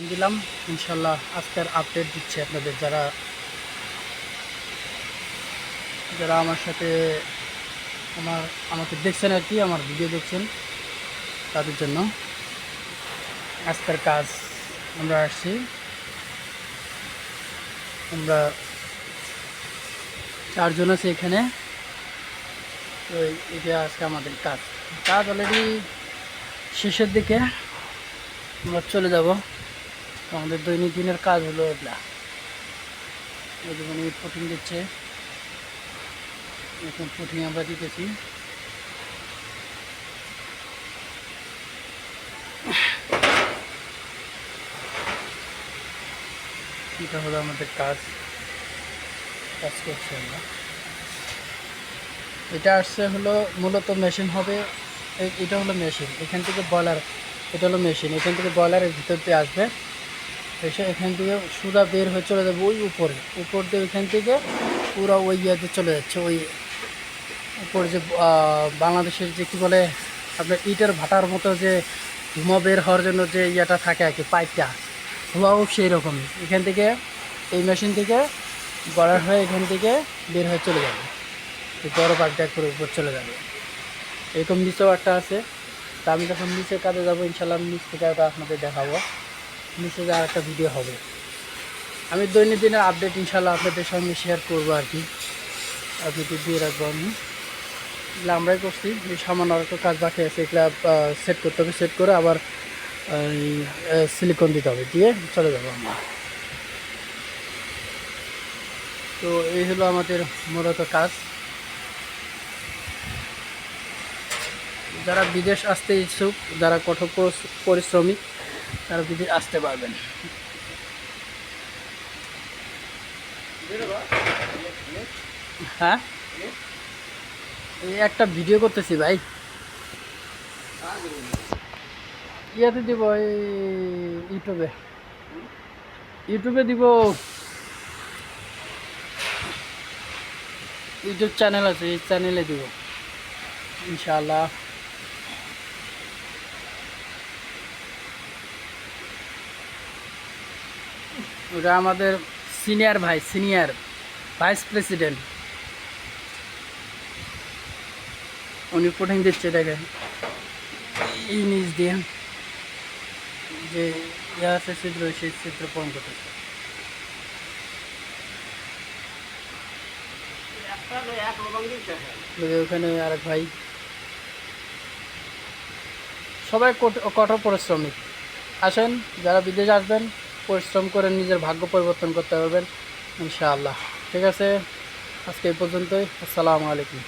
দিলাম ইনশাল্লাহ আজকের আপডেট দিচ্ছে আপনাদের যারা যারা আমার সাথে আমাকে দেখছেন আর কি, আমার ভিডিও দেখছেন, তাদের জন্য আজকের কাজ। আমরা আসছি, আমরা 4 জন আছি এখানে। তো এটা আজকে আমাদের কাজ অলরেডি শেষের দিকে। আমরা চলে যাব। আমাদের দৈনন্দিনের কাজ হলো এগুলা। যেমন পুটিং দিচ্ছে, এখন পুটিং আমরা দিতেছি। এটা হলো আমাদের কাজ করছি আমরা। এটা আসছে হলো মূলত মেশিন হবে। এটা হলো মেশিন, এখান থেকে বয়লার। এটা হলো মেশিন, এখান থেকে বয়লারের ভিতর দিয়ে আসবে, এসে এখান থেকে সুদা বের হয়ে চলে যাবে ওই উপর দিয়ে। ওইখান থেকে পুরো ওই ইয়েতে চলে যাচ্ছে, ওই উপরে যে বাংলাদেশের যে কী বলে আপনার ইটের ভাটার মতো যে ধোঁয়া বের হওয়ার জন্য যে ইয়েটা থাকে আর কি, পাইপটা, ধোঁয়াও সেই রকমই। এখান থেকে এই মেশিন থেকে বয়লার হয়ে এখান থেকে বের হয়ে চলে যাবে, বড় পাইপটা করে উপর চলে যাবে। এরকম নিচেও একটা আছে। তা আমি যখন নিচে কাজে যাবো ইনশাল্লাহ নিচ থেকে ওটা আপনাদের দেখাবো। নিচে যে আর একটা ভিডিও হবে। আমি দৈনন্দিনের আপডেট ইনশাল্লাহ আপনাদের সঙ্গে শেয়ার করবো আর কি, ভিডিও দিয়ে রাখবো আমি। এগুলো আমরাই করছি, সামান্য আর একটু কাজ বাকি আছে, এগুলো সেট করতে হবে। সেট করে আবার সিলিকন দিতে হবে, দিয়ে চলে যাবো আমরা। তো এই হলো আমাদের মূলত কাজ। যারা বিদেশ আসতে ইচ্ছুক, যারা কঠোর পরিশ্রমিক, তারা বিদেশ আসতে পারবেন। হ্যাঁ, এই একটা ভিডিও করতেছি ভাই, ইয়াতে দিব, এই ইউটিউবে দিব। ইউটিউব চ্যানেল আছে, এই চ্যানেলে দিব ইনশাআল্লাহ। ওটা আমাদের সিনিয়র ভাইস প্রেসিডেন্ট, উনি পুটিং দিচ্ছে। দেখেন এই নিচ দিয়ে যে ইয়ে আছে চিত্র, সেই চিত্র পূরণ করতেছে। ওখানে আরেক ভাই, সবাই কঠোর পরিশ্রমিক। আসেন, যারা বিদেশে আসবেন পরিশ্রম করে নিজের ভাগ্য পরিবর্তন করতে পারবেন ইনশাআল্লাহ। ঠিক আছে, আজকে এই পর্যন্তই। আসসালামু আলাইকুম।